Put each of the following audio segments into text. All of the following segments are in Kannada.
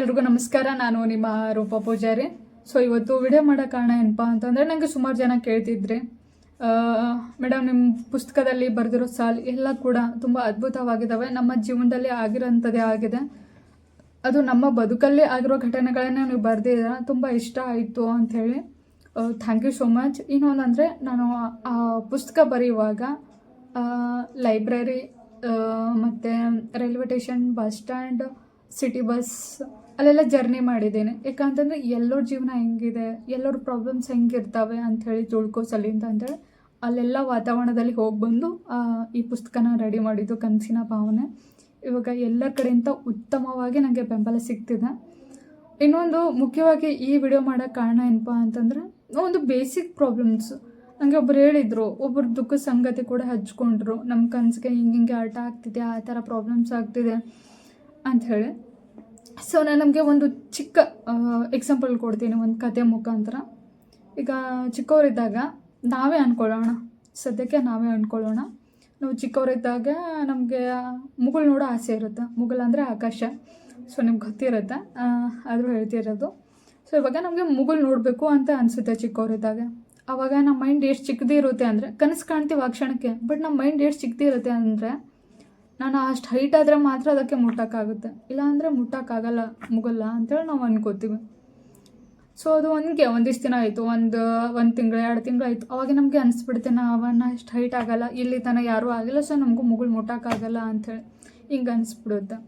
ಎಲ್ರಿಗೂ ನಮಸ್ಕಾರ. ನಾನು ನಿಮ್ಮ ರೂಪ ಪೂಜಾರಿ. ಸೊ ಇವತ್ತು ವಿಡಿಯೋ ಮಾಡೋ ಕಾರಣ ಏನಪ್ಪ ಅಂತಂದರೆ, ನನಗೆ ಸುಮಾರು ಜನ ಕೇಳ್ತಿದ್ರಿ, ಮೇಡಮ್ ನಿಮ್ಮ ಪುಸ್ತಕದಲ್ಲಿ ಬರೆದಿರೋ ಸಾಲು ಎಲ್ಲ ಕೂಡ ತುಂಬ ಅದ್ಭುತವಾಗಿದ್ದಾವೆ, ನಮ್ಮ ಜೀವನದಲ್ಲಿ ಆಗಿರೋಂಥದ್ದೇ ಆಗಿದೆ, ಅದು ನಮ್ಮ ಬದುಕಲ್ಲಿ ಆಗಿರೋ ಘಟನೆಗಳನ್ನೇ ನೀವು ಬರೆದಿದ್ದೀರ, ತುಂಬ ಇಷ್ಟ ಆಯಿತು ಅಂಥೇಳಿ. Thank you so much. ಇನ್ನೊಂದಂದರೆ, ನಾನು ಆ ಪುಸ್ತಕ ಬರೆಯುವಾಗ ಲೈಬ್ರರಿ ಮತ್ತು railway station, bus stand, city bus ಅಲ್ಲೆಲ್ಲ ಜರ್ನಿ ಮಾಡಿದ್ದೇನೆ. ಯಾಕಂತಂದರೆ ಎಲ್ಲರ ಜೀವನ ಹೆಂಗಿದೆ, ಎಲ್ಲರ ಪ್ರಾಬ್ಲಮ್ಸ್ ಹೆಂಗಿರ್ತವೆ ಅಂಥೇಳಿ ತಿಳ್ಕೊಸಲಿಂದ ಅಂತೇಳಿ ಅಲ್ಲೆಲ್ಲ ವಾತಾವರಣದಲ್ಲಿ ಹೋಗಿ ಬಂದು ಈ ಪುಸ್ತಕನ ರೆಡಿ ಮಾಡಿದ್ದು. ಕನಸಿನ ಭಾವನೆ ಇವಾಗ ಎಲ್ಲರ ಕಡೆಯಿಂದ ಉತ್ತಮವಾಗಿ ನನಗೆ ಬೆಂಬಲ ಸಿಗ್ತಿದೆ. ಇನ್ನೊಂದು ಮುಖ್ಯವಾಗಿ ಈ ವಿಡಿಯೋ ಮಾಡೋ ಕಾರಣ ಏನಪ್ಪ ಅಂತಂದರೆ, ಒಂದು ಬೇಸಿಕ್ ಪ್ರಾಬ್ಲಮ್ಸ್ ನನಗೆ ಒಬ್ಬರು ಹೇಳಿದರು, ಒಬ್ಬರು ದುಃಖ ಸಂಗತಿ ಕೂಡ ಹಚ್ಕೊಂಡ್ರು, ನಮ್ಮ ಕನಸಿಗೆ ಹಿಂಗೆ ಆಟ ಆಗ್ತಿದೆ, ಆ ಥರ ಪ್ರಾಬ್ಲಮ್ಸ್ ಆಗ್ತಿದೆ ಅಂಥೇಳಿ. ಸೊ ನಾನು ನಮಗೆ ಒಂದು ಚಿಕ್ಕ ಎಕ್ಸಾಂಪಲ್ ಕೊಡ್ತೀನಿ, ಒಂದು ಕತೆ ಮುಖಾಂತರ. ಈಗ ಚಿಕ್ಕವರಿದ್ದಾಗ ನಾವೇ ಅಂದ್ಕೊಳ್ಳೋಣ, ಸದ್ಯಕ್ಕೆ ನಾವೇ ಅಂದ್ಕೊಳ್ಳೋಣ, ನಾವು ಚಿಕ್ಕವರಿದ್ದಾಗ ನಮಗೆ ಮುಗುಳು ನೋಡೋ ಆಸೆ ಇರುತ್ತೆ. ಮುಗುಳು ಅಂದರೆ ಆಕಾಶ. ಸೊ ನಿಮ್ಗೆ ಗೊತ್ತಿರುತ್ತೆ, ಆದರೂ ಹೇಳ್ತಿರೋದು. ಸೊ ಇವಾಗ ನಮಗೆ ಮುಗುಳು ನೋಡಬೇಕು ಅಂತ ಅನಿಸುತ್ತೆ ಚಿಕ್ಕವರಿದ್ದಾಗ. ಆವಾಗ ನಮ್ಮ ಮೈಂಡ್ ಎಷ್ಟು ಚಿಕ್ಕದೇ ಇರುತ್ತೆ ಅಂದರೆ, ಕನಸು ಕಾಣ್ತೀವಿ ಆ ಕ್ಷಣಕ್ಕೆ, ಬಟ್ ನಮ್ಮ ಮೈಂಡ್ ಎಷ್ಟು ಚಿಕ್ಕದೇ ಇರುತ್ತೆ ಅಂದರೆ, ನಾನು ಅಷ್ಟು ಹೈಟ್ ಆದರೆ ಮಾತ್ರ ಅದಕ್ಕೆ ಮುಟ್ಟೋಕ್ಕಾಗುತ್ತೆ, ಇಲ್ಲ ಮುಟ್ಟೋಕ್ಕಾಗಲ್ಲ ಮುಗಲ್ಲ ಅಂತೇಳಿ ನಾವು ಅನ್ಕೋತೀವಿ. ಸೊ ಅದು ಒಂದಿಷ್ಟು ದಿನ ಆಯಿತು, ಒಂದು ತಿಂಗಳು 2 ತಿಂಗಳು ಆಯಿತು. ಅವಾಗ ನಮಗೆ ಅನಿಸ್ಬಿಡುತ್ತೆ, ನಾವನ್ನ ಅಷ್ಟು ಹೈಟ್ ಆಗಲ್ಲ, ಇಲ್ಲಿ ತನಕ ಯಾರೂ ಆಗಿಲ್ಲ, ಸೊ ನಮಗೂ ಮುಗುಳು ಮುಟ್ಟೋಕ್ಕಾಗಲ್ಲ ಅಂಥೇಳಿ ಹಿಂಗೆ ಅನಿಸ್ಬಿಡುತ್ತೆ.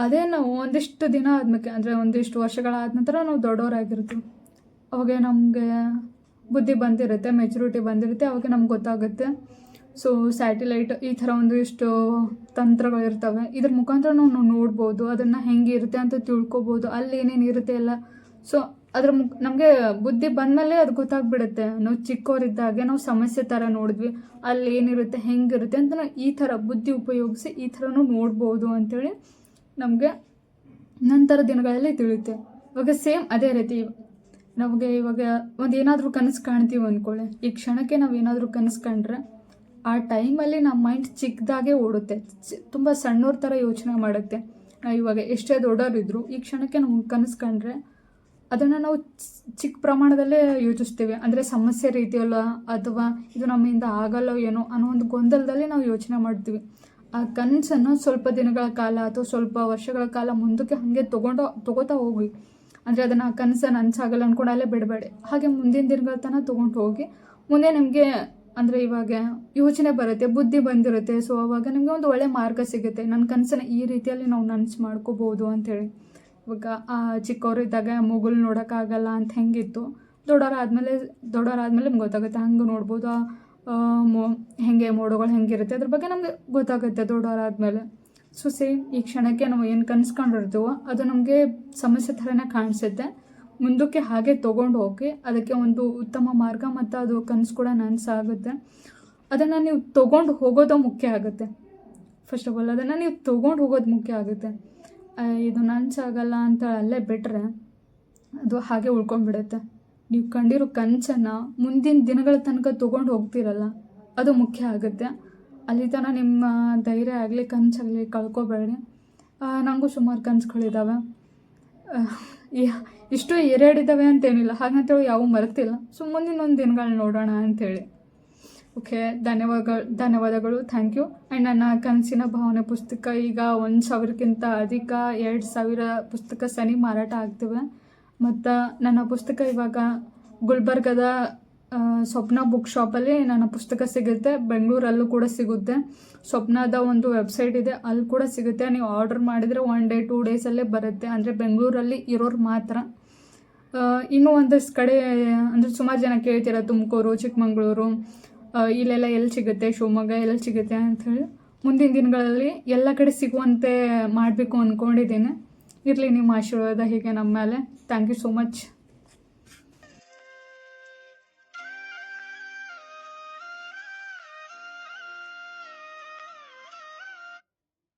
ಅದೇ ನಾವು ಒಂದಿಷ್ಟು ದಿನ ಆದ್ಮೇಲೆ, ಅಂದರೆ ಒಂದಿಷ್ಟು ವರ್ಷಗಳಾದ ನಂತರ ನಾವು ದೊಡ್ಡವರಾಗಿರ್ತೀವಿ. ಅವಾಗ ನಮಗೆ ಬುದ್ಧಿ ಬಂದಿರುತ್ತೆ, ಮೆಚುರಿಟಿ ಬಂದಿರುತ್ತೆ. ಅವಾಗ ನಮ್ಗೆ ಗೊತ್ತಾಗುತ್ತೆ, ಸೊ ಸ್ಯಾಟಿಲೈಟ್ ಈ ಥರ ಒಂದಿಷ್ಟು ತಂತ್ರಗಳಿರ್ತವೆ, ಇದ್ರ ಮುಖಾಂತರ ನಾವು ನೋಡ್ಬೋದು, ಅದನ್ನು ಹೆಂಗಿರುತ್ತೆ ಅಂತ ತಿಳ್ಕೊಬೋದು, ಅಲ್ಲಿ ಏನೇನು ಇರುತ್ತೆ ಎಲ್ಲ. ಸೊ ಅದ್ರ ನಮಗೆ ಬುದ್ಧಿ ಬಂದಮೇಲೆ ಅದು ಗೊತ್ತಾಗ್ಬಿಡುತ್ತೆ. ನಾವು ಚಿಕ್ಕವರಿದ್ದಾಗೆ ನಾವು ಸಮಸ್ಯೆ ಥರ ನೋಡಿದ್ವಿ, ಅಲ್ಲಿ ಏನಿರುತ್ತೆ ಹೆಂಗಿರುತ್ತೆ ಅಂತ ನಾವು ಈ ಥರ ಬುದ್ಧಿ ಉಪಯೋಗಿಸಿ ಈ ಥರನೂ ನೋಡ್ಬೋದು ಅಂಥೇಳಿ ನಮಗೆ ನಂತರ ದಿನಗಳಲ್ಲಿ ತಿಳಿಯುತ್ತೆ. ಇವಾಗ ಸೇಮ್ ಅದೇ ರೀತಿ ನಮಗೆ ಇವಾಗ ಏನಾದರೂ ಕನಸು ಕಾಣ್ತೀವಿ ಅಂದ್ಕೊಳ್ಳಿ, ಈ ಕ್ಷಣಕ್ಕೆ ನಾವು ಏನಾದರೂ ಕನಸು ಕಂಡ್ರೆ ಆ ಟೈಮಲ್ಲಿ ನಮ್ಮ ಮೈಂಡ್ ಚಿಕ್ಕದಾಗೆ ಓಡುತ್ತೆ, ತುಂಬ ಸಣ್ಣವ್ರ ಥರ ಯೋಚನೆ ಮಾಡುತ್ತೆ. ಇವಾಗ ಎಷ್ಟೇ ದೊಡ್ಡವರಿದ್ರು ಈ ಕ್ಷಣಕ್ಕೆ ನಾವು ಕನಸು ಕಂಡ್ರೆ ಅದನ್ನು ನಾವು ಚಿಕ್ಕ ಪ್ರಮಾಣದಲ್ಲೇ ಯೋಚಿಸ್ತೀವಿ. ಅಂದರೆ ಸಮಸ್ಯೆ ರೀತಿಯಲ್ಲ, ಅಥವಾ ಇದು ನಮ್ಮಿಂದ ಆಗಲ್ಲೋ ಏನೋ ಅನ್ನೋ ಒಂದು ಗೊಂದಲದಲ್ಲಿ ನಾವು ಯೋಚನೆ ಮಾಡ್ತೀವಿ. ಆ ಕನಸನ್ನು ಸ್ವಲ್ಪ ದಿನಗಳ ಕಾಲ ಅಥವಾ ಸ್ವಲ್ಪ ವರ್ಷಗಳ ಕಾಲ ಮುಂದಕ್ಕೆ ಹಾಗೆ ತೊಗೋತಾ ಹೋಗಿ, ಅಂದರೆ ಅದನ್ನು ಆ ಕನಸನ್ನು ನನಸಾಗಲ್ಲ ಅಂದ್ಕೊಂಡು ಅಲ್ಲೇ ಬಿಡಬೇಡಿ, ಹಾಗೆ ಮುಂದಿನ ದಿನಗಳ ತನಕ ತೊಗೊಂಡು ಹೋಗಿ ಮುಂದೆ ನಿಮಗೆ ಅಂದರೆ ಇವಾಗ ಯೋಚನೆ ಬರುತ್ತೆ, ಬುದ್ಧಿ ಬಂದಿರುತ್ತೆ. ಸೊ ಆವಾಗ ನಿಮಗೆ ಒಂದು ಒಳ್ಳೆ ಮಾರ್ಗ ಸಿಗುತ್ತೆ, ನನ್ನ ಕನಸನ್ನು ಈ ರೀತಿಯಲ್ಲಿ ನಾವು ನನಸು ಮಾಡ್ಕೋಬೋದು ಅಂಥೇಳಿ. ಇವಾಗ ಚಿಕ್ಕವರಿದ್ದಾಗ ಮುಗುಳು ನೋಡೋಕ್ಕಾಗಲ್ಲ ಅಂತ ಹೆಂಗಿತ್ತು, ದೊಡ್ಡವರಾದ್ಮೇಲೆ ನಿಮ್ಗೆ ಗೊತ್ತಾಗುತ್ತೆ, ಹಂಗೆ ನೋಡ್ಬೋದು, ಹೆಂಗೆ ಮೋಡಗಳು ಹೆಂಗಿರುತ್ತೆ ಅದ್ರ ಬಗ್ಗೆ ನಮಗೆ ಗೊತ್ತಾಗುತ್ತೆ ದೊಡ್ಡವರಾದ್ಮೇಲೆ. ಸೊ ಸೇಮ್ ಈ ಕ್ಷಣಕ್ಕೆ ನಾವು ಏನು ಕನಸ್ಕೊಂಡಿರ್ತೀವೋ ಅದು ನಮಗೆ ಸಮಸ್ಯೆ ಥರನೇ ಕಾಣಿಸುತ್ತೆ. ಮುಂದಕ್ಕೆ ಹಾಗೆ ತೊಗೊಂಡು ಹೋಗಿ ಅದಕ್ಕೆ ಒಂದು ಉತ್ತಮ ಮಾರ್ಗ ಮತ್ತು ಅದು ಕನಸು ಕೂಡ ನನಸಾಗುತ್ತೆ. ಅದನ್ನು ನೀವು ತೊಗೊಂಡು ಹೋಗೋದು ಮುಖ್ಯ ಆಗುತ್ತೆ. ಫಸ್ಟ್ ಆಫ್ ಆಲ್ ಅದನ್ನು ನೀವು ತೊಗೊಂಡು ಹೋಗೋದು ಮುಖ್ಯ ಆಗುತ್ತೆ. ಇದು ನನಸಾಗಲ್ಲ ಅಂತ ಅಲ್ಲೇ ಬಿಟ್ಟರೆ ಅದು ಹಾಗೆ ಉಳ್ಕೊಂಡ್ಬಿಡುತ್ತೆ. ನೀವು ಕಂಡಿರೋ ಕನಸನ್ನು ಮುಂದಿನ ದಿನಗಳ ತನಕ ತೊಗೊಂಡು ಹೋಗ್ತಿರಲ್ಲ, ಅದು ಮುಖ್ಯ ಆಗುತ್ತೆ. ಅಲ್ಲಿ ತನಕ ನಿಮ್ಮ ಧೈರ್ಯ ಆಗಲಿ ಕನಸಾಗಲಿ ಕಳ್ಕೊಬೇಡಿ. ನನಗೂ ಸುಮಾರು ಕನಸುಗಳಿದ್ದಾವೆ, ಇಷ್ಟು ಎರಡಿದ್ದಾವೆ ಅಂತೇನಿಲ್ಲ, ಹಾಗಂತೇಳಿ ಯಾವ ಮರೆತಿಲ್ಲ. ಸೊ ಮುಂದಿನ ಒಂದು ದಿನಗಳು ನೋಡೋಣ ಅಂಥೇಳಿ. ಓಕೆ, ಧನ್ಯವಾದಗಳು, ಥ್ಯಾಂಕ್ ಯು. ಆ್ಯಂಡ್ ನನ್ನ ಕನಸಿನ ಭಾವನೆ ಪುಸ್ತಕ ಈಗ 1,000ಕ್ಕಿಂತ ಅಧಿಕ 2,000 ಪುಸ್ತಕ ಸನಿ ಮಾರಾಟ ಆಗ್ತಿವೆ. ಮತ್ತು ನನ್ನ ಪುಸ್ತಕ ಇವಾಗ ಗುಲ್ಬರ್ಗದ ಸ್ವಪ್ನ ಬುಕ್ ಶಾಪಲ್ಲಿ ನನ್ನ ಪುಸ್ತಕ ಸಿಗುತ್ತೆ, ಬೆಂಗಳೂರಲ್ಲೂ ಕೂಡ ಸಿಗುತ್ತೆ. ಸ್ವಪ್ನದ ಒಂದು ವೆಬ್ಸೈಟ್ ಇದೆ, ಅಲ್ಲಿ ಕೂಡ ಸಿಗುತ್ತೆ. ನೀವು ಆರ್ಡರ್ ಮಾಡಿದರೆ 1 ಡೇ 2 ಡೇಸಲ್ಲೇ ಬರುತ್ತೆ, ಅಂದರೆ ಬೆಂಗಳೂರಲ್ಲಿ ಇರೋರು ಮಾತ್ರ. ಇನ್ನೂ ಒಂದಷ್ಟು ಕಡೆ ಅಂದರೆ ಸುಮಾರು ಜನ ಕೇಳ್ತೀರ, ತುಮಕೂರು, ಚಿಕ್ಕಮಂಗ್ಳೂರು ಇಲ್ಲೆಲ್ಲ ಎಲ್ಲಿ ಸಿಗುತ್ತೆ, ಶಿವಮೊಗ್ಗ ಎಲ್ಲಿ ಸಿಗುತ್ತೆ ಅಂಥೇಳಿ. ಮುಂದಿನ ದಿನಗಳಲ್ಲಿ ಎಲ್ಲ ಕಡೆ ಸಿಗುವಂತೆ ಮಾಡಬೇಕು ಅಂದ್ಕೊಂಡಿದ್ದೀನಿ. ಇರಲಿ ನಿಮ್ಮ ಆಶೀರ್ವಾದ ಹೀಗೆ ನಮ್ಮ ಮೇಲೆ. Thank you so much.